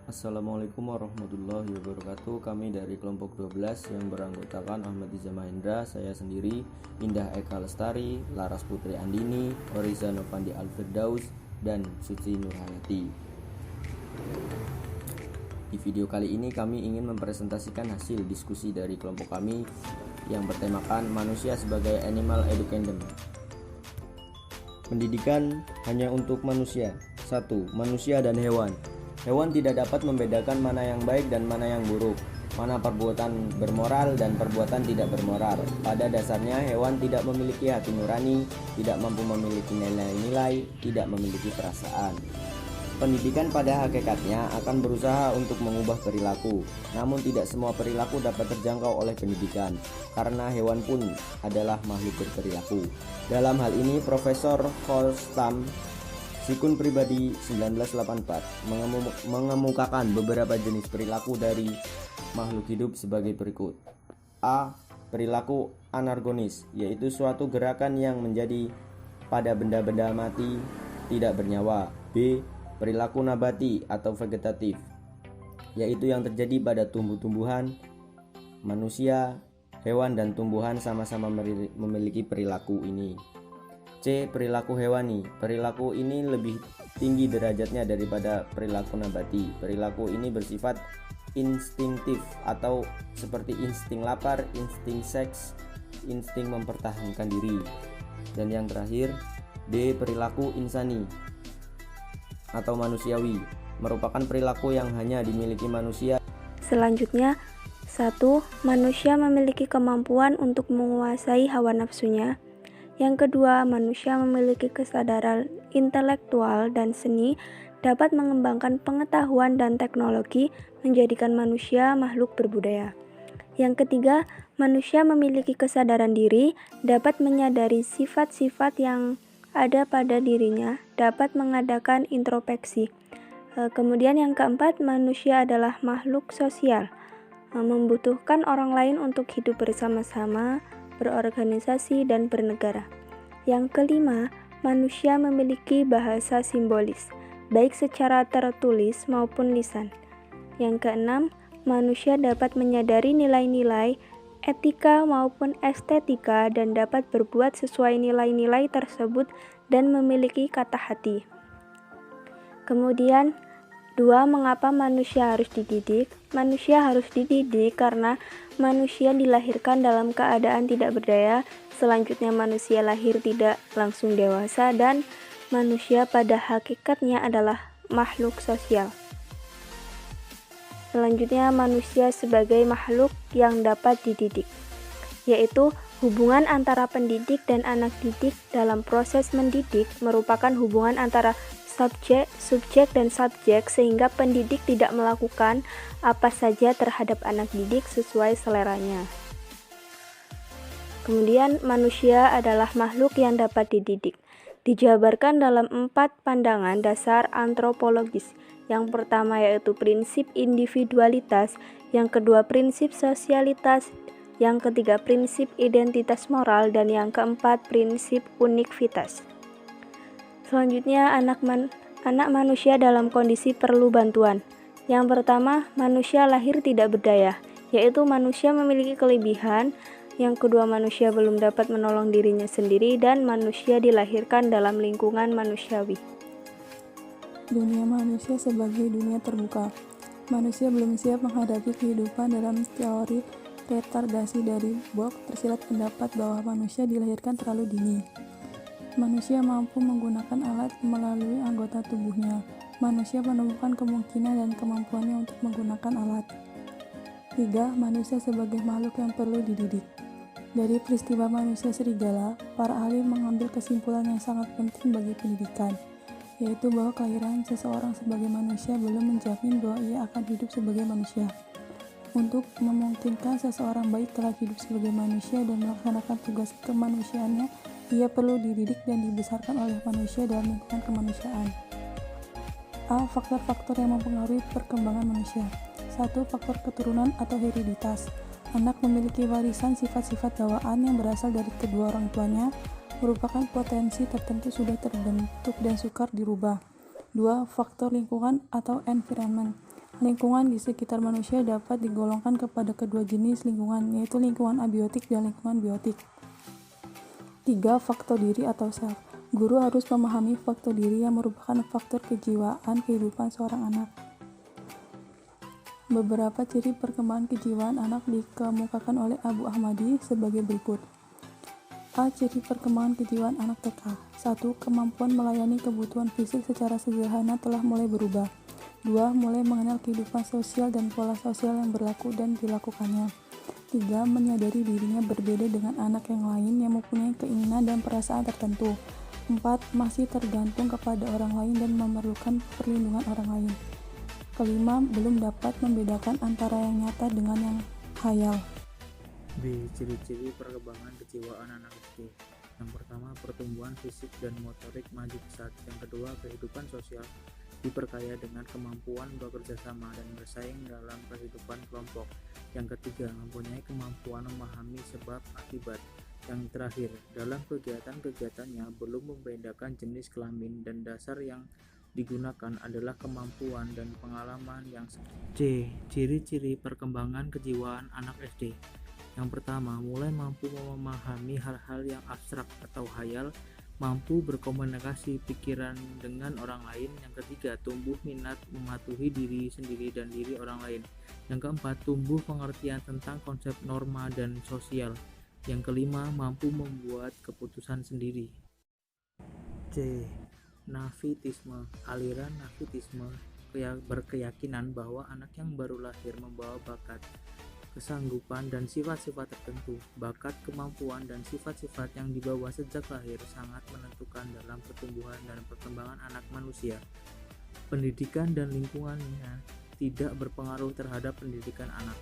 Assalamualaikum warahmatullahi wabarakatuh. Kami dari kelompok 12 yang beranggotakan Ahmad Iza Mahendra, saya sendiri, Indah Eka Lestari, Laras Putri Andini, Oriza Novandi Alfirdaus, dan Suci Nurhayati. Di video kali ini kami ingin mempresentasikan hasil diskusi dari kelompok kami yang bertemakan manusia sebagai animal education. Pendidikan hanya untuk manusia. 1. Manusia dan hewan. Hewan tidak dapat membedakan mana yang baik dan mana yang buruk, mana perbuatan bermoral dan perbuatan tidak bermoral. Pada dasarnya hewan tidak memiliki hati nurani, tidak mampu memiliki nilai-nilai, tidak memiliki perasaan. Pendidikan pada hakikatnya akan berusaha untuk mengubah perilaku, namun tidak semua perilaku dapat terjangkau oleh pendidikan, karena hewan pun adalah makhluk berperilaku. Dalam hal ini, Profesor Holstam Sikun Pribadi 1984 mengemukakan beberapa jenis perilaku dari makhluk hidup sebagai berikut. A. Perilaku anargonis, yaitu suatu gerakan yang menjadi pada benda-benda mati tidak bernyawa. B. Perilaku nabati atau vegetatif, yaitu yang terjadi pada tumbuh-tumbuhan, manusia, hewan, dan tumbuhan sama-sama memiliki perilaku ini. C. Perilaku hewani. Perilaku ini lebih tinggi derajatnya daripada perilaku nabati. Perilaku ini bersifat instingtif atau seperti insting lapar, insting seks, insting mempertahankan diri. Dan yang terakhir, D. Perilaku insani atau manusiawi, merupakan perilaku yang hanya dimiliki manusia. Selanjutnya, 1. Manusia memiliki kemampuan untuk menguasai hawa nafsunya. Yang kedua, manusia memiliki kesadaran intelektual dan seni, dapat mengembangkan pengetahuan dan teknologi, menjadikan manusia makhluk berbudaya. Yang ketiga, manusia memiliki kesadaran diri, dapat menyadari sifat-sifat yang ada pada dirinya, dapat mengadakan introspeksi. Kemudian yang keempat, manusia adalah makhluk sosial, membutuhkan orang lain untuk hidup bersama-sama, berorganisasi, dan bernegara. Yang kelima, manusia memiliki bahasa simbolis, baik secara tertulis maupun lisan. Yang keenam, manusia dapat menyadari nilai-nilai etika maupun estetika dan dapat berbuat sesuai nilai-nilai tersebut dan memiliki kata hati. Kemudian, 2. Mengapa manusia harus dididik? Manusia harus dididik karena manusia dilahirkan dalam keadaan tidak berdaya, selanjutnya manusia lahir tidak langsung dewasa, dan manusia pada hakikatnya adalah makhluk sosial. Selanjutnya, manusia sebagai makhluk yang dapat dididik, yaitu hubungan antara pendidik dan anak didik dalam proses mendidik merupakan hubungan antara subjek dan subjek, sehingga pendidik tidak melakukan apa saja terhadap anak didik sesuai seleranya. Kemudian, manusia adalah makhluk yang dapat dididik. Dijabarkan dalam 4 pandangan dasar antropologis. Yang pertama yaitu prinsip individualitas, yang kedua prinsip sosialitas, yang ketiga prinsip identitas moral, dan yang keempat prinsip unikvitas. Selanjutnya, anak manusia dalam kondisi perlu bantuan. Yang pertama, manusia lahir tidak berdaya, yaitu manusia memiliki kelebihan. Yang kedua, manusia belum dapat menolong dirinya sendiri, dan manusia dilahirkan dalam lingkungan manusiawi. Dunia manusia sebagai dunia terbuka. Manusia belum siap menghadapi kehidupan. Dalam teori retardasi dari Bock, tersirat pendapat bahwa manusia dilahirkan terlalu dini. Manusia mampu menggunakan alat melalui anggota tubuhnya. Manusia menemukan kemungkinan dan kemampuannya untuk menggunakan alat. 3. Manusia sebagai makhluk yang perlu dididik. Dari peristiwa manusia serigala, para ahli mengambil kesimpulan yang sangat penting bagi pendidikan, yaitu bahwa kelahiran seseorang sebagai manusia belum menjamin bahwa ia akan hidup sebagai manusia. Untuk memungkinkan seseorang baik kelak hidup sebagai manusia dan melaksanakan tugas kemanusiaannya, ia perlu dididik dan dibesarkan oleh manusia dalam lingkungan kemanusiaan. A. Faktor-faktor yang mempengaruhi perkembangan manusia. 1. Faktor keturunan atau hereditas. Anak memiliki warisan sifat-sifat bawaan yang berasal dari kedua orang tuanya, merupakan potensi tertentu sudah terbentuk dan sukar dirubah. 2. Faktor lingkungan atau environment. Lingkungan di sekitar manusia dapat digolongkan kepada kedua jenis lingkungan, yaitu lingkungan abiotik dan lingkungan biotik. 3. Faktor diri atau self. Guru harus memahami faktor diri yang merupakan faktor kejiwaan kehidupan seorang anak. Beberapa ciri perkembangan kejiwaan anak dikemukakan oleh Abu Ahmadi sebagai berikut. A. Ciri perkembangan kejiwaan anak TK. 1. Kemampuan melayani kebutuhan fisik secara sederhana telah mulai berubah. 2. Mulai mengenal kehidupan sosial dan pola sosial yang berlaku dan dilakukannya. 3. Menyadari dirinya berbeda dengan anak yang lain yang mempunyai keinginan dan perasaan tertentu. 4. Masih tergantung kepada orang lain dan memerlukan perlindungan orang lain. 5. Belum dapat membedakan antara yang nyata dengan yang khayal. B. Ciri-ciri perkembangan kejiwaan anak SD. Yang pertama, pertumbuhan fisik dan motorik maju pesat. Yang kedua, kehidupan sosial diperkaya dengan kemampuan bekerja sama dan bersaing dalam kehidupan kelompok. Yang ketiga, mempunyai kemampuan memahami sebab akibat. Yang terakhir, dalam kegiatan-kegiatannya belum membedakan jenis kelamin dan dasar yang digunakan adalah kemampuan dan pengalaman yang C. Ciri-ciri perkembangan kejiwaan anak SD. Yang pertama, mulai mampu memahami hal-hal yang abstrak atau khayal, mampu berkomunikasi pikiran dengan orang lain. Yang ketiga, tumbuh minat mematuhi diri sendiri dan diri orang lain. Yang keempat, tumbuh pengertian tentang konsep norma dan sosial. Yang kelima, mampu membuat keputusan sendiri. C. Nafitisme. Aliran Nafitisme berkeyakinan bahwa anak yang baru lahir membawa bakat, kesanggupan, dan sifat-sifat tertentu. Bakat, kemampuan, dan sifat-sifat yang dibawa sejak lahir sangat menentukan dalam pertumbuhan dan perkembangan anak manusia. Pendidikan dan lingkungannya tidak berpengaruh terhadap pendidikan anak.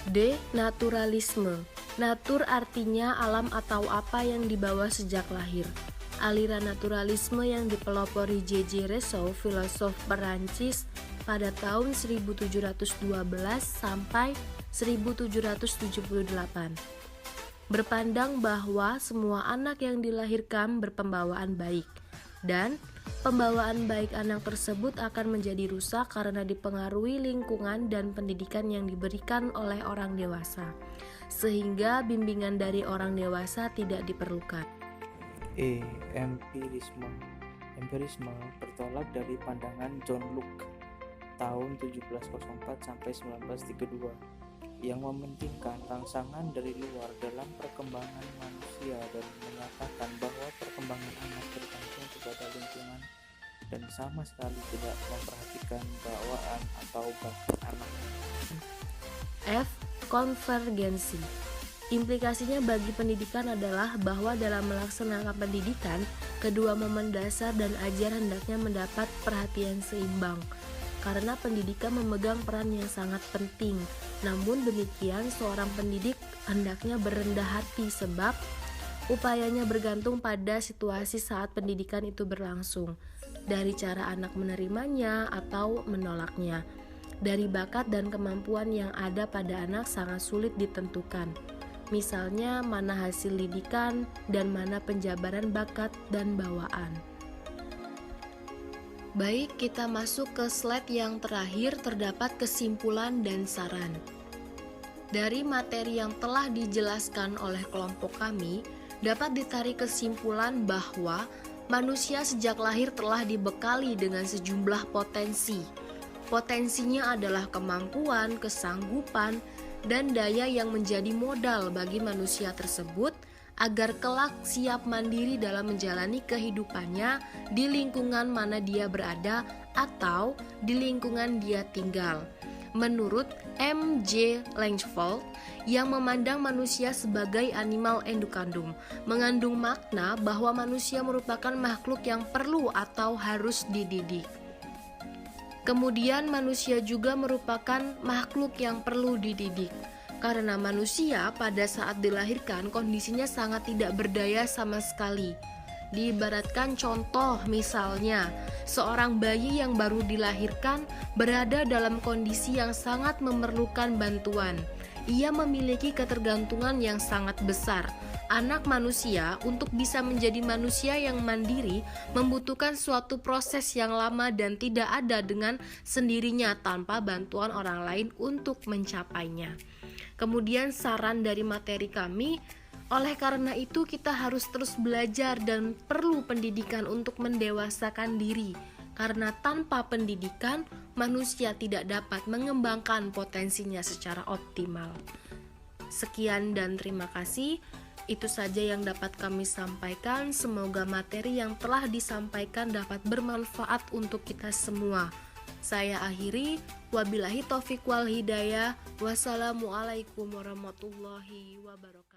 D. Naturalisme. Natur artinya alam atau apa yang dibawa sejak lahir. Aliran naturalisme yang dipelopori J.J. Rousseau, filosof Perancis, pada tahun 1712 sampai 1778. Berpandang bahwa semua anak yang dilahirkan berpembawaan baik, dan pembawaan baik anak tersebut akan menjadi rusak karena dipengaruhi lingkungan dan pendidikan yang diberikan oleh orang dewasa, sehingga bimbingan dari orang dewasa tidak diperlukan. E. Empirisme. Empirisme bertolak dari pandangan John Locke tahun 1704 sampai 1932 yang mementingkan rangsangan dari luar dalam perkembangan manusia dan menyatakan bahwa perkembangan anak bergantung kepada lingkungan dan sama sekali tidak memperhatikan bawaan atau bakat anak. F. Konvergensi. Implikasinya bagi pendidikan adalah bahwa dalam melaksanakan pendidikan, kedua momen dasar dan ajar hendaknya mendapat perhatian seimbang, karena pendidikan memegang peran yang sangat penting. Namun demikian, seorang pendidik hendaknya berendah hati sebab upayanya bergantung pada situasi saat pendidikan itu berlangsung, dari cara anak menerimanya atau menolaknya. Dari bakat dan kemampuan yang ada pada anak sangat sulit ditentukan. Misalnya, mana hasil didikan dan mana penjabaran bakat dan bawaan. Baik, kita masuk ke slide yang terakhir. Terdapat kesimpulan dan saran. Dari materi yang telah dijelaskan oleh kelompok kami, dapat ditarik kesimpulan bahwa manusia sejak lahir telah dibekali dengan sejumlah potensi. Potensinya adalah kemampuan, kesanggupan, dan daya yang menjadi modal bagi manusia tersebut agar kelak siap mandiri dalam menjalani kehidupannya di lingkungan mana dia berada atau di lingkungan dia tinggal. Menurut M.J. Langeveld, yang memandang manusia sebagai animal educandum, mengandung makna bahwa manusia merupakan makhluk yang perlu atau harus dididik. Kemudian manusia juga merupakan makhluk yang perlu dididik, karena manusia pada saat dilahirkan kondisinya sangat tidak berdaya sama sekali. Diibaratkan contoh misalnya, seorang bayi yang baru dilahirkan berada dalam kondisi yang sangat memerlukan bantuan. Ia memiliki ketergantungan yang sangat besar, Anak manusia untuk bisa menjadi manusia yang mandiri membutuhkan suatu proses yang lama dan tidak ada dengan sendirinya tanpa bantuan orang lain untuk mencapainya. Kemudian saran dari materi kami, oleh karena itu kita harus terus belajar dan perlu pendidikan untuk mendewasakan diri. Karena tanpa pendidikan, manusia tidak dapat mengembangkan potensinya secara optimal. Sekian dan terima kasih. Itu saja yang dapat kami sampaikan. Semoga materi yang telah disampaikan dapat bermanfaat untuk kita semua. Saya akhiri. Wabillahi taufiq wal hidayah. Wassalamualaikum warahmatullahi wabarakatuh.